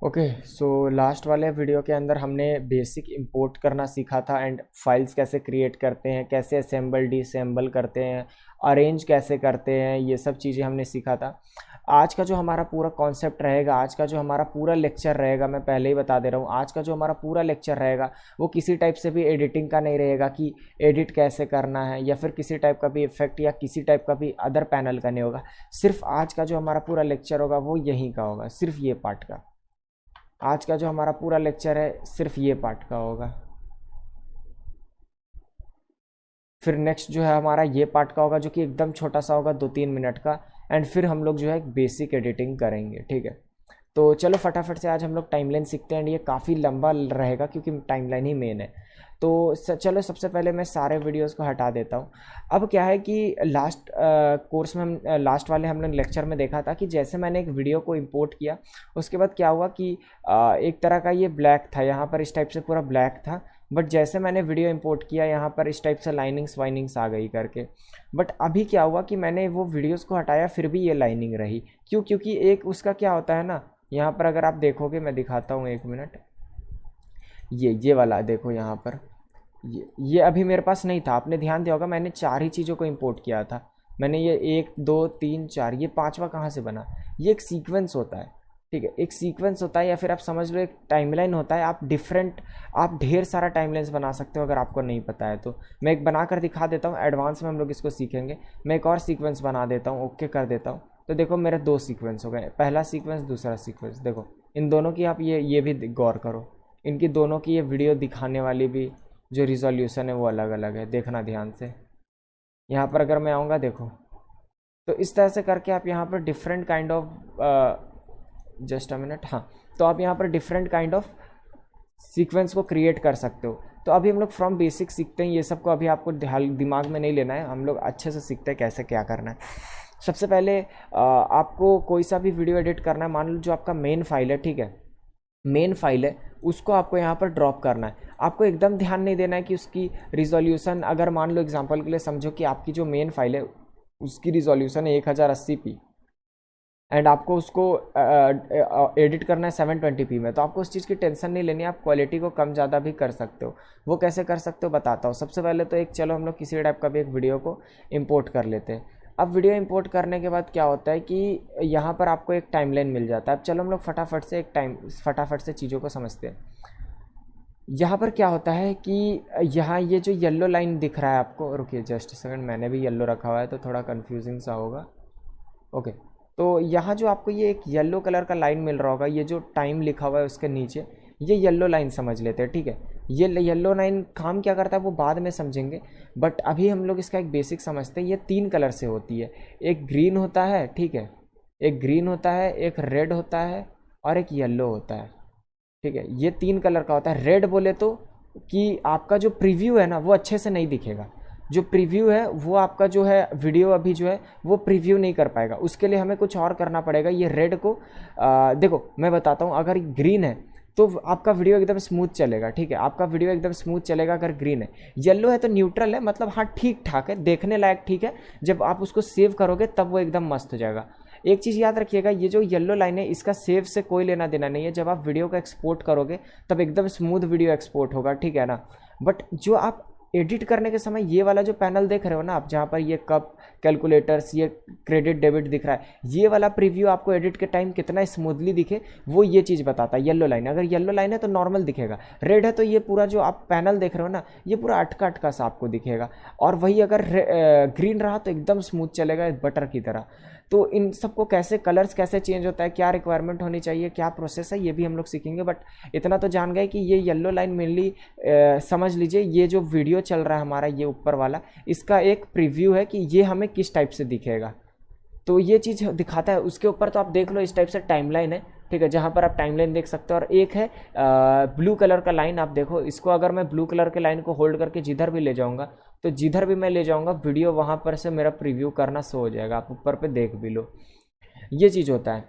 Okay, so last वाले video के अंदर हमने बेसिक इंपोर्ट करना सीखा था एंड फाइल्स कैसे क्रिएट करते हैं, कैसे असेंबल डिसेंबल करते हैं, अरेंज कैसे करते हैं, ये सब चीज़ें हमने सीखा था। आज का जो हमारा पूरा कॉन्सेप्ट रहेगा, आज का जो हमारा पूरा लेक्चर रहेगा, मैं पहले ही बता दे रहा हूँ, आज का जो हमारा पूरा लेक्चर रहेगा वो किसी टाइप से भी एडिटिंग का नहीं रहेगा कि एडिट कैसे करना है या फिर किसी टाइप का भी इफेक्ट या किसी टाइप का भी अदर पैनल का नहीं होगा। सिर्फ आज का जो हमारा पूरा लेक्चर होगा वो यहीं का होगा, सिर्फ ये पार्ट का। आज का जो हमारा पूरा लेक्चर है सिर्फ ये पार्ट का होगा। फिर नेक्स्ट जो है हमारा ये पार्ट का होगा जो कि एकदम छोटा सा होगा, 2-3 मिनट का। एंड फिर हम लोग जो है बेसिक एडिटिंग करेंगे, ठीक है। तो चलो फटाफट से आज हम लोग टाइमलाइन सीखते हैं एंड ये काफ़ी लंबा रहेगा क्योंकि टाइमलाइन ही मेन है। तो चलो सबसे पहले मैं सारे वीडियोस को हटा देता हूँ। अब क्या है कि लास्ट कोर्स में हम लास्ट वाले हमने लेक्चर में देखा था कि जैसे मैंने एक वीडियो को इंपोर्ट किया, उसके बाद क्या हुआ कि एक तरह का ये ब्लैक था, यहाँ पर इस टाइप से पूरा ब्लैक था। बट जैसे मैंने वीडियो इंपोर्ट किया यहाँ पर इस टाइप से लाइनिंग्स वाइनिंग्स आ गई करके। बट अभी क्या हुआ कि मैंने वो वीडियोस को हटाया फिर भी ये लाइनिंग रही। क्यों? क्योंकि एक उसका क्या होता है ना, यहाँ पर अगर आप देखोगे, मैं दिखाता हूँ, 1 मिनट। ये वाला देखो यहाँ पर, ये अभी मेरे पास नहीं था। आपने ध्यान दिया होगा मैंने 4 ही चीज़ों को इंपोर्ट किया था। मैंने ये 1 2 3 4, ये 5वां कहाँ से बना? ये एक सीक्वेंस होता है, ठीक है। एक सीक्वेंस होता है या फिर आप समझ लो एक टाइमलाइन होता है। आप ढेर सारा टाइमलाइंस बना सकते हो अगर आपको नहीं पता है तो। मैं एक बना कर दिखा देता हूँ, एडवांस में हम लोग इसको सीखेंगे। मैं एक और सीक्वेंस बना देता हूँ, ओके कर देता हूँ। तो देखो मेरे 2 सीक्वेंस हो गए, पहला सीक्वेंस दूसरा सीक्वेंस। देखो इन दोनों की आप ये भी गौर करो, इनकी दोनों की ये वीडियो दिखाने वाली भी जो रिजोल्यूशन है वो अलग अलग है, देखना ध्यान से। यहाँ पर अगर मैं आऊँगा, देखो, तो इस तरह से करके आप यहाँ पर different kind of, just a minute, हाँ, तो आप यहाँ पर डिफरेंट काइंड ऑफ सीक्वेंस को क्रिएट कर सकते हो। तो अभी हम लोग फ्रॉम बेसिक सीखते हैं, ये सब को अभी आपको दिमाग में नहीं लेना है, हम लोग अच्छे से सीखते हैं कैसे क्या करना है। सबसे पहले आपको कोई सा भी वीडियो एडिट करना है, मान लो जो आपका मेन फाइल है, ठीक है, मेन फाइल है, उसको आपको यहाँ पर ड्रॉप करना है। आपको एकदम ध्यान नहीं देना है कि उसकी रिजोल्यूशन, अगर मान लो एग्जांपल के लिए समझो कि आपकी जो मेन फाइल है उसकी रिजोल्यूशन है 1080p एंड आपको उसको एडिट करना है 720p में, तो आपको उस चीज़ की टेंशन नहीं लेनी है। आप क्वालिटी को कम ज़्यादा भी कर सकते हो। वो कैसे कर सकते हो बताता हूँ। सबसे पहले तो एक, चलो हम लोग किसी टाइप का भी एक वीडियो को इम्पोर्ट कर लेते हैं। अब वीडियो इंपोर्ट करने के बाद क्या होता है कि यहाँ पर आपको एक टाइमलाइन मिल जाता है। अब चलो हम लोग फटाफट से चीज़ों को समझते हैं। यहाँ पर क्या होता है कि यहाँ ये जो येलो लाइन दिख रहा है आपको, रुकिए जस्ट सेकंड, मैंने भी येलो रखा हुआ है तो थोड़ा कंफ्यूजिंग सा होगा। ओके, तो यहाँ जो आपको ये एक येलो कलर का लाइन मिल रहा होगा, ये जो टाइम लिखा हुआ है उसके नीचे, ये येलो लाइन समझ लेते हैं, ठीक है। ये येलो लाइन काम क्या करता है वो बाद में समझेंगे, बट अभी हम लोग इसका एक बेसिक समझते हैं। ये 3 कलर से होती है, एक ग्रीन होता है, ठीक है, एक ग्रीन होता है, एक रेड होता है और एक येलो होता है, ठीक है। ये 3 कलर का होता है। रेड बोले तो कि आपका जो प्रीव्यू है ना वो अच्छे से नहीं दिखेगा। जो प्रीव्यू है वो आपका जो है वीडियो अभी जो है वो प्रीव्यू नहीं कर पाएगा। उसके लिए हमें कुछ और करना पड़ेगा। ये रेड को देखो मैं बताता हूँ, अगर ग्रीन है तो आपका वीडियो एकदम स्मूथ चलेगा, ठीक है, आपका वीडियो एकदम स्मूथ चलेगा अगर ग्रीन है। येलो है तो न्यूट्रल है, मतलब हाँ ठीक ठाक है, देखने लायक ठीक है। जब आप उसको सेव करोगे तब वो एकदम मस्त हो जाएगा। एक चीज़ याद रखिएगा, ये जो येलो लाइन है इसका सेव से कोई लेना देना नहीं है। जब आप वीडियो को एक्सपोर्ट करोगे तब एकदम स्मूथ वीडियो एक्सपोर्ट होगा, ठीक है ना। बट जो आप एडिट करने के समय ये वाला जो पैनल देख रहे हो ना आप, जहाँ पर ये कप, कैलकुलेटर्स, ये क्रेडिट डेबिट दिख रहा है, ये वाला प्रीव्यू आपको एडिट के टाइम कितना स्मूथली दिखे वो ये चीज़ बताता है। येलो लाइन, अगर येलो लाइन है तो नॉर्मल दिखेगा, रेड है तो ये पूरा जो आप पैनल देख रहे हो ना ये पूरा अटका अटका सा आपको दिखेगा, और वही अगर ग्रीन रहा तो एकदम स्मूथ चलेगा बटर की तरह। तो इन सबको कैसे, कलर्स कैसे चेंज होता है, क्या रिक्वायरमेंट होनी चाहिए, क्या प्रोसेस है, ये भी हम लोग सीखेंगे। बट इतना तो जान गए कि ये येलो लाइन मेनली समझ लीजिए, ये जो वीडियो चल रहा है हमारा ये ऊपर वाला, इसका एक प्रीव्यू है कि ये हमें किस टाइप से दिखेगा, तो ये चीज़ दिखाता है। उसके ऊपर तो आप देख लो इस टाइप से टाइमलाइन है, ठीक है, जहाँ पर आप टाइमलाइन देख सकते हो। और एक है ब्लू कलर का लाइन, आप देखो इसको, अगर मैं ब्लू कलर के लाइन को होल्ड करके जिधर भी ले जाऊँगा तो जिधर भी मैं ले जाऊँगा वीडियो वहाँ पर से मेरा प्रीव्यू करना शो हो जाएगा, आप ऊपर पे देख भी लो, ये चीज़ होता है।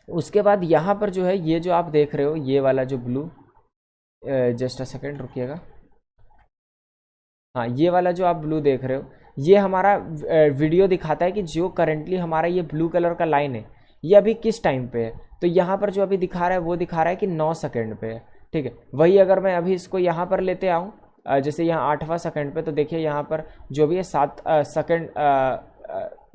उसके बाद यहाँ पर जो है ये जो आप देख रहे हो ये वाला जो ब्लू, जस्ट अ सेकेंड रुकिएगा, हाँ, ये वाला जो आप ब्लू देख रहे हो ये हमारा वीडियो दिखाता है कि जो करंटली हमारा ये ब्लू कलर का लाइन है ये अभी किस टाइम पे है, तो यहाँ पर जो अभी दिखा रहा है वो दिखा रहा है कि 9 सेकंड पे है, ठीक है। वही अगर मैं अभी इसको यहाँ पर लेते आऊँ, जैसे यहाँ 8वां सेकंड पे, तो देखिए यहाँ पर जो भी है 7 सेकंड,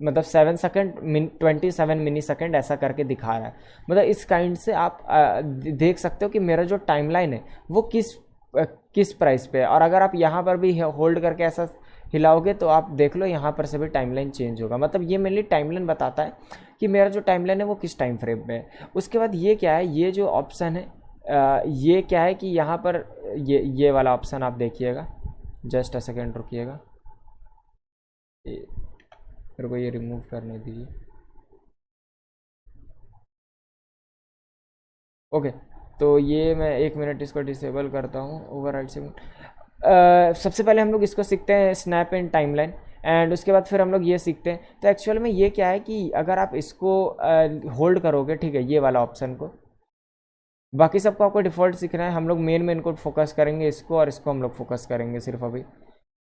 मतलब 7 सेकंड 27 मिनी सेकंड ऐसा करके दिखा रहा है। मतलब इस काइंड से आप देख सकते हो कि मेरा जो टाइमलाइन है वो किस प्राइस पे है। और अगर आप यहाँ पर भी होल्ड करके ऐसा हिलाओगे तो आप देख लो यहाँ पर से भी टाइमलाइन चेंज होगा। मतलब ये मेनली टाइमलाइन बताता है कि मेरा जो टाइमलाइन है वो किस टाइम फ्रेम में है। उसके बाद ये क्या है, ये जो ऑप्शन है ये क्या है कि यहाँ पर ये वाला ऑप्शन आप देखिएगा, जस्ट अ सेकेंड रुकिएगा, मेरे को ये रिमूव करने दीजिए। ओके, तो ये मैं 1 मिनट इसको डिसेबल करता हूँ ओवरराइड से। सबसे पहले हम लोग इसको सीखते हैं स्नैप इन टाइमलाइन, एंड उसके बाद फिर हम लोग ये सीखते हैं। तो एक्चुअल में ये क्या है कि अगर आप इसको होल्ड करोगे, ठीक है, ये वाला ऑप्शन को, बाकी सबको आपको डिफ़ॉल्ट सीखना है, हम लोग मेन को फोकस करेंगे इसको, और इसको हम लोग फोकस करेंगे सिर्फ अभी।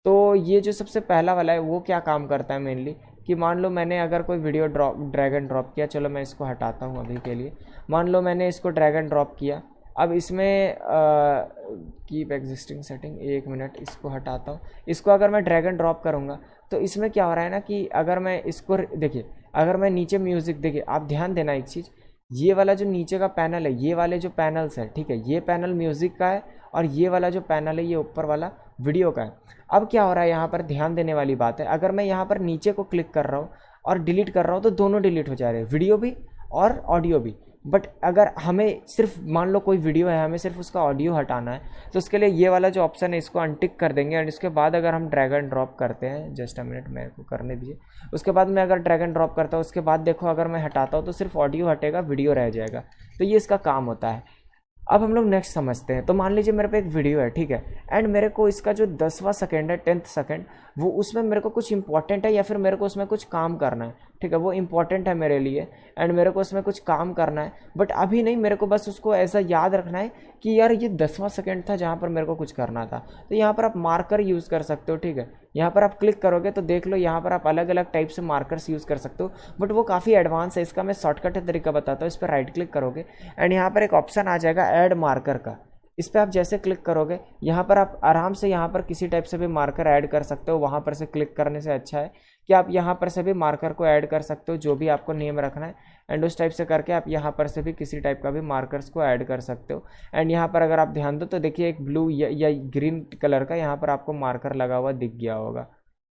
तो ये जो सबसे पहला वाला है वो क्या काम करता है मेनली, कि मान लो मैंने अगर कोई वीडियो ड्रैग एंड ड्रॉप किया, चलो मैं इसको हटाता हूँ अभी के लिए। मान लो मैंने इसको ड्रैग एंड ड्रॉप किया, अब इसमें कीप एग्जिस्टिंग सेटिंग, 1 मिनट इसको हटाता हूँ। इसको अगर मैं ड्रैग एंड ड्रॉप करूँगा तो इसमें क्या हो रहा है ना कि अगर मैं इसको देखिए, अगर मैं नीचे म्यूज़िक, देखिए आप ध्यान देना एक चीज़, ये वाला जो नीचे का पैनल है, ये वाले जो पैनल्स हैं, ठीक है, ये पैनल म्यूज़िक का है, और ये वाला जो पैनल है ये ऊपर वाला वीडियो का है। अब क्या हो रहा है यहाँ पर, ध्यान देने वाली बात है, अगर मैं यहाँ पर नीचे को क्लिक कर रहा हूँ और डिलीट कर रहा हूँ तो दोनों डिलीट हो जा रहे हैं, वीडियो भी और ऑडियो भी। बट अगर हमें सिर्फ मान लो कोई वीडियो है, हमें सिर्फ उसका ऑडियो हटाना है, तो उसके लिए ये वाला जो ऑप्शन है इसको अनटिक कर देंगे, एंड इसके बाद अगर हम ड्रैग एंड ड्रॉप करते हैं, जस्ट अ मिनट मेरे को करने दीजिए, उसके बाद मैं अगर ड्रैग एंड ड्रॉप करता हूँ, उसके बाद देखो अगर मैं हटाता हूँ तो सिर्फ ऑडियो हटेगा, वीडियो रह जाएगा। तो ये इसका काम होता है। अब हम लोग नेक्स्ट समझते हैं। तो मान लीजिए मेरे पे एक वीडियो है, ठीक है, एंड मेरे को इसका जो 10वां सेकेंड है, 10th सेकेंड, वो उसमें मेरे को कुछ इंपॉर्टेंट है, या फिर मेरे को उसमें कुछ काम करना है, ठीक है, वो इंपॉर्टेंट है मेरे लिए, एंड मेरे को उसमें कुछ काम करना है, बट अभी नहीं, मेरे को बस उसको ऐसा याद रखना है कि यार ये 10वां सेकेंड था जहाँ पर मेरे को कुछ करना था। तो यहाँ पर आप मार्कर यूज़ कर सकते हो, ठीक है, यहाँ पर आप क्लिक करोगे तो देख लो यहाँ पर आप अलग अलग टाइप से मार्कर्स यूज़ कर सकते हो, बट वो काफ़ी एडवांस है, इसका मैं शॉर्टकट तरीका बताता हूँ। इस पर राइट क्लिक करोगे एंड यहाँ पर एक ऑप्शन आ जाएगा ऐड मार्कर का, इस पर आप जैसे क्लिक करोगे यहाँ पर आप आराम से यहाँ पर किसी टाइप से भी मार्कर ऐड कर सकते हो। वहाँ पर से क्लिक करने से अच्छा है कि आप यहाँ पर से भी मार्कर को ऐड कर सकते हो, जो भी आपको नेम रखना है, एंड उस टाइप से करके आप यहाँ पर से भी किसी टाइप का भी मार्कर्स को ऐड कर सकते हो। एंड यहाँ पर अगर आप ध्यान दो तो देखिए एक ब्लू या ग्रीन कलर का यहाँ पर आपको मार्कर लगा हुआ दिख गया होगा,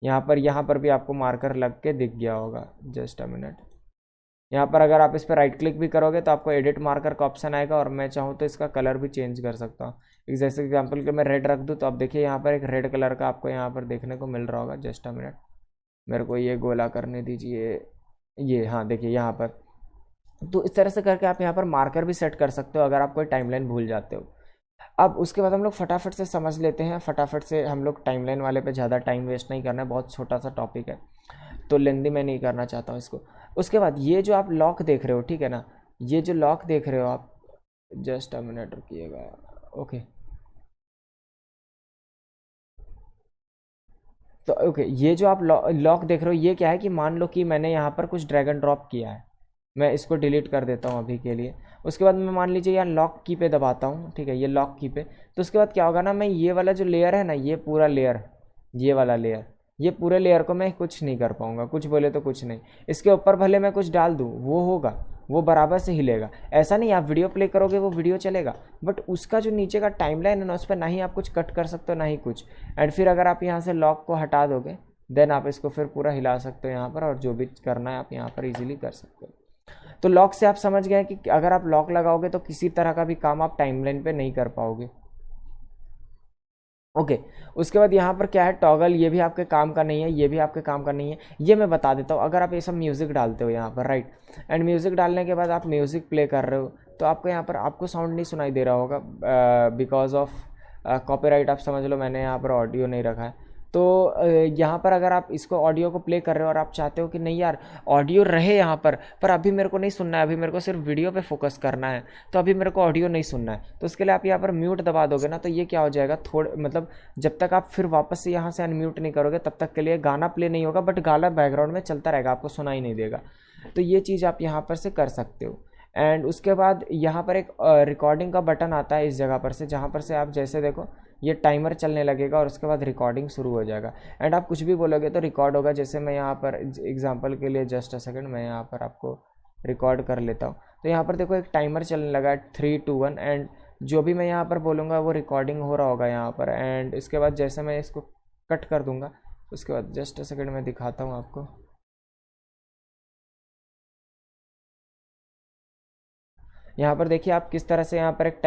यहाँ पर भी आपको मार्कर लग के दिख गया होगा। जस्ट अ मिनट, यहाँ पर अगर आप इस पर राइट क्लिक भी करोगे तो आपको एडिट मार्कर का ऑप्शन आएगा, और मैं चाहूँ तो इसका कलर भी चेंज कर सकता हूँ। जैसे एग्जांपल के मैं रेड रख दूँ तो आप देखिए यहाँ पर एक रेड कलर का आपको यहाँ पर देखने को मिल रहा होगा। जस्ट अ मिनट, मेरे को ये गोला करने दीजिए, ये हाँ देखिए यहाँ पर। तो इस तरह से करके आप यहाँ पर मार्कर भी सेट कर सकते हो अगर आप कोई टाइमलाइन भूल जाते हो। अब उसके बाद हम लोग फटाफट से समझ लेते हैं, फटाफट से, हम लोग टाइमलाइन वाले पे ज़्यादा टाइम वेस्ट नहीं करना है, बहुत छोटा सा टॉपिक है तो लेंदी मैं नहीं करना चाहता हूँ इसको। उसके बाद ये जो आप लॉक देख रहे हो, ठीक है ना, ये जो लॉक देख रहे हो आप, जस्ट अ मिनट रुकिएगा, ओके। तो ओके, ये जो आप लॉक देख रहे हो ये क्या है कि मान लो कि मैंने यहाँ पर कुछ ड्रैग एंड ड्रॉप किया है, मैं इसको डिलीट कर देता हूँ अभी के लिए। उसके बाद मैं मान लीजिए यहाँ लॉक की पे दबाता हूँ, ठीक है, ये लॉक की पे, तो उसके बाद क्या होगा ना, मैं ये वाला जो लेयर है ना, ये पूरा लेयर, ये वाला लेयर, ये पूरे लेयर को मैं कुछ नहीं कर पाऊंगा, कुछ बोले तो कुछ नहीं। इसके ऊपर भले मैं कुछ डाल दूँ वो होगा, वो बराबर से हिलेगा। ऐसा नहीं आप वीडियो प्ले करोगे वो वीडियो चलेगा, बट उसका जो नीचे का टाइमलाइन है ना, उस पर ना ही आप कुछ कट कर सकते हो ना ही कुछ। एंड फिर अगर आप यहाँ से लॉक को हटा दोगे देन आप इसको फिर पूरा हिला सकते हो यहाँ पर, और जो भी करना है आप यहाँ पर इजीली कर सकते हो। तो लॉक से आप समझ गए कि अगर आप लॉक लगाओगे तो किसी तरह का भी काम आप टाइमलाइन पे नहीं कर पाओगे। ओके, उसके बाद यहाँ पर क्या है, टॉगल, ये भी आपके काम का नहीं है, ये भी आपके काम का नहीं है, ये मैं बता देता हूँ। अगर आप ये सब म्यूज़िक डालते हो यहाँ पर, राइट, एंड म्यूज़िक डालने के बाद आप म्यूज़िक प्ले कर रहे हो तो आपको यहाँ पर आपको साउंड नहीं सुनाई दे रहा होगा बिकॉज ऑफ कॉपीराइट। आप समझ लो मैंने यहाँ पर ऑडियो नहीं रखा है। तो यहाँ पर अगर आप इसको ऑडियो को प्ले कर रहे हो और आप चाहते हो कि नहीं यार ऑडियो रहे यहाँ पर अभी मेरे को नहीं सुनना है, अभी मेरे को सिर्फ वीडियो पे फोकस करना है, तो अभी मेरे को ऑडियो नहीं सुनना है, तो उसके लिए आप यहाँ पर म्यूट दबा दोगे ना, तो ये क्या हो जाएगा, थोड़े मतलब जब तक आप फिर वापस से यहाँ से अनम्यूट नहीं करोगे तब तक के लिए गाना प्ले नहीं होगा, बट गाना बैकग्राउंड में चलता रहेगा, आपको सुनाई नहीं देगा। तो ये चीज़ आप यहाँ पर से कर सकते हो। एंड उसके बाद यहाँ पर एक रिकॉर्डिंग का बटन आता है इस जगह पर से, जहाँ पर से आप जैसे देखो ये टाइमर चलने लगेगा और उसके बाद रिकॉर्डिंग शुरू हो जाएगा। एंड आप कुछ भी बोलोगे तो रिकॉर्ड होगा। जैसे मैं यहाँ पर एग्जांपल के लिए जस्ट अ सेकंड मैं यहाँ पर आपको रिकॉर्ड कर लेता हूँ। तो यहाँ पर देखो एक टाइमर चलने लगा है 3 2 1, एंड जो भी मैं यहाँ पर बोलूँगा वो रिकॉर्डिंग हो रहा होगा यहाँ पर। एंड इसके बाद जैसे मैं इसको कट कर दूँगा, उसके बाद जस्ट अ सेकंड मैं दिखाता हूँ आपको। यहाँ पर देखिए आप किस तरह से यहाँ पर एक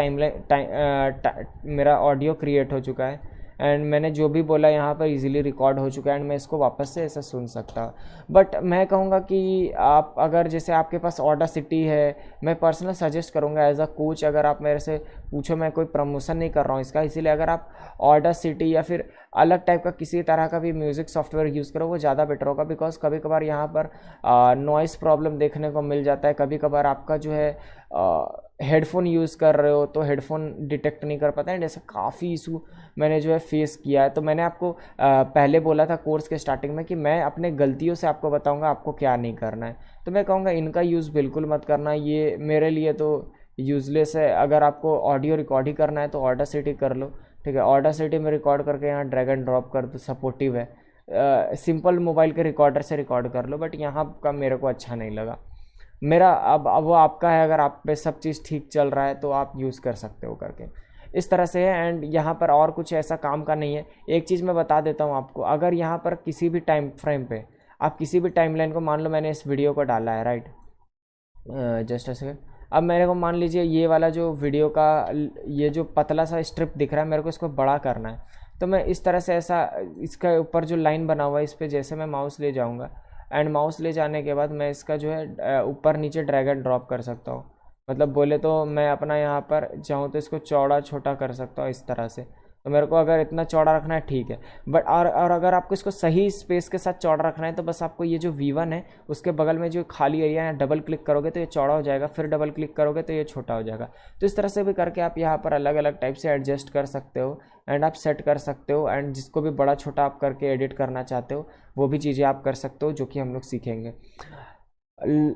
मेरा ऑडियो क्रिएट हो चुका है। एंड मैंने जो भी बोला यहाँ पर इजीली रिकॉर्ड हो चुका है एंड मैं इसको वापस से ऐसा सुन सकता हूँ। बट मैं कहूँगा कि आप अगर जैसे आपके पास ऑडासिटी है, मैं पर्सनल सजेस्ट करूँगा एज अ कोच, अगर आप मेरे से पूछो, मैं कोई प्रमोशन नहीं कर रहा हूँ इसका, इसीलिए अगर आप ऑडासिटी या फिर अलग टाइप का किसी तरह का भी म्यूज़िक सॉफ्टवेयर यूज़ करो वो ज़्यादा बेटर होगा। बिकॉज कभी कभार यहाँ पर नॉइस प्रॉब्लम देखने को मिल जाता है। कभी कभार आपका जो है हेडफोन यूज़ कर रहे हो तो हेडफोन डिटेक्ट नहीं कर पाता है। जैसे काफ़ी इशू मैंने जो है फेस किया है। तो मैंने आपको पहले बोला था कोर्स के स्टार्टिंग में कि मैं अपने गलतियों से आपको बताऊंगा आपको क्या नहीं करना है। तो मैं कहूँगा इनका यूज़ बिल्कुल मत करना, ये मेरे लिए तो यूज़लेस है। अगर आपको ऑडियो रिकॉर्ड ही करना है तो ऑडासिटी कर लो, ठीक है। ऑडासिटी में रिकॉर्ड करके यहाँ ड्रैग एंड ड्रॉप कर दो, सपोर्टिव है। सिंपल मोबाइल के रिकॉर्डर से रिकॉर्ड कर लो, बट यहाँ का मेरे को अच्छा नहीं लगा। मेरा अब वो आपका है, अगर आप पे सब चीज़ ठीक चल रहा है तो आप यूज़ कर सकते हो करके इस तरह से है। एंड यहाँ पर और कुछ ऐसा काम का नहीं है। एक चीज़ मैं बता देता हूँ आपको, अगर यहाँ पर किसी भी टाइम फ्रेम पे आप किसी भी टाइमलाइन को, मान लो मैंने इस वीडियो को डाला है, राइट, जस्ट ऐसे, अब मेरे को मान लीजिए ये वाला जो वीडियो का ये जो पतला सा स्ट्रिप दिख रहा है, मेरे को इसको बड़ा करना है। तो मैं इस तरह से ऐसा इसका ऊपर जो लाइन बना हुआ है इस पर जैसे मैं माउस ले जाऊँगा, एंड माउस ले जाने के बाद मैं इसका जो है ऊपर नीचे ड्रैग एंड ड्रॉप कर सकता हूँ। मतलब बोले तो मैं अपना यहाँ पर चाहूँ तो इसको चौड़ा छोटा कर सकता हूँ इस तरह से। तो मेरे को अगर इतना चौड़ा रखना है ठीक है, बट और अगर आपको इसको सही स्पेस के साथ चौड़ा रखना है तो बस आपको ये जो V1 है उसके बगल में जो खाली एरिया है डबल क्लिक करोगे तो ये चौड़ा हो जाएगा, फिर डबल क्लिक करोगे तो ये छोटा हो जाएगा। तो इस तरह से भी करके आप यहाँ पर अलग अलग टाइप से एडजस्ट कर सकते हो एंड आप सेट कर सकते हो। एंड जिसको भी बड़ा छोटा आप करके एडिट करना चाहते हो वो भी चीज़ें आप कर सकते हो, जो कि हम लोग सीखेंगे।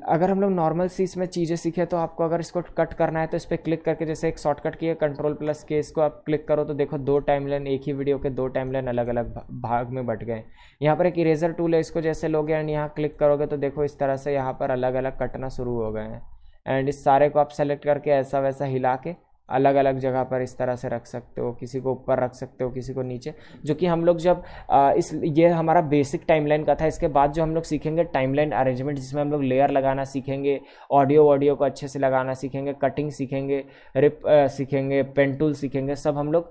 अगर हम लोग नॉर्मल सी इसमें चीज़ें सीखे तो आपको अगर इसको कट करना है तो इस पर क्लिक करके जैसे एक शॉर्टकट की है Ctrl+K, इसको आप क्लिक करो तो देखो दो टाइमलाइन, एक ही वीडियो के दो टाइमलाइन अलग अलग भाग में बट गए। यहाँ पर एक इरेजर टूल है, इसको जैसे लोगे एंड यहाँ क्लिक करोगे तो देखो इस तरह से यहाँ पर अलग अलग कटना शुरू हो गए हैं। एंड इस सारे को आप सेलेक्ट करके ऐसा वैसा हिला के अलग अलग जगह पर इस तरह से रख सकते हो, किसी को ऊपर रख सकते हो किसी को नीचे, जो कि हम लोग जब ये हमारा बेसिक टाइमलाइन का था। इसके बाद जो हम लोग सीखेंगे टाइमलाइन अरेंजमेंट, जिसमें हम लोग लेयर लगाना सीखेंगे, ऑडियो को अच्छे से लगाना सीखेंगे, कटिंग सीखेंगे, रिप सीखेंगे, पेन टूल सीखेंगे, सब हम लोग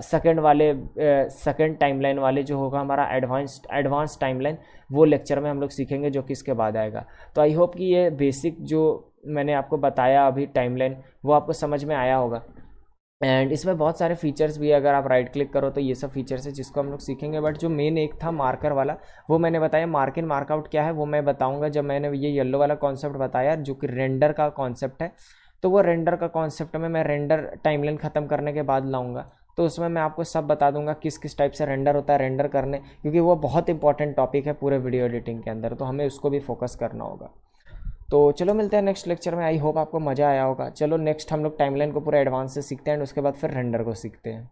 सेकेंड टाइमलाइन वाले जो होगा हमारा एडवांस टाइमलाइन, वो लेक्चर में हम लोग सीखेंगे, जो कि इसके बाद आएगा। तो आई होप कि ये बेसिक जो मैंने आपको बताया अभी टाइमलाइन वो आपको समझ में आया होगा। एंड इसमें बहुत सारे फीचर्स भी है, अगर आप राइट क्लिक करो तो ये सब फीचर्स है जिसको हम लोग सीखेंगे। बट जो मेन एक था मार्कर वाला वो मैंने बताया। मार्क इन मार्कआउट क्या है वो मैं बताऊंगा जब मैंने ये येलो वाला कॉन्सेप्ट बताया जो कि रेंडर का कॉन्सेप्ट है। तो वो रेंडर का कॉन्सेप्ट में मैं रेंडर टाइमलाइन ख़त्म करने के बाद लाऊंगा, तो उसमें मैं आपको सब बता दूंगा किस किस टाइप से रेंडर होता है रेंडर करने, क्योंकि वो बहुत इंपॉर्टेंट टॉपिक है पूरे वीडियो एडिटिंग के अंदर, तो हमें उसको भी फोकस करना होगा। तो चलो मिलते हैं नेक्स्ट लेक्चर में। आई होप आपको मज़ा आया होगा। चलो नेक्स्ट हम लोग टाइमलाइन को पूरा एडवांस से सीखते हैं एंड उसके बाद फिर रेंडर को सीखते हैं।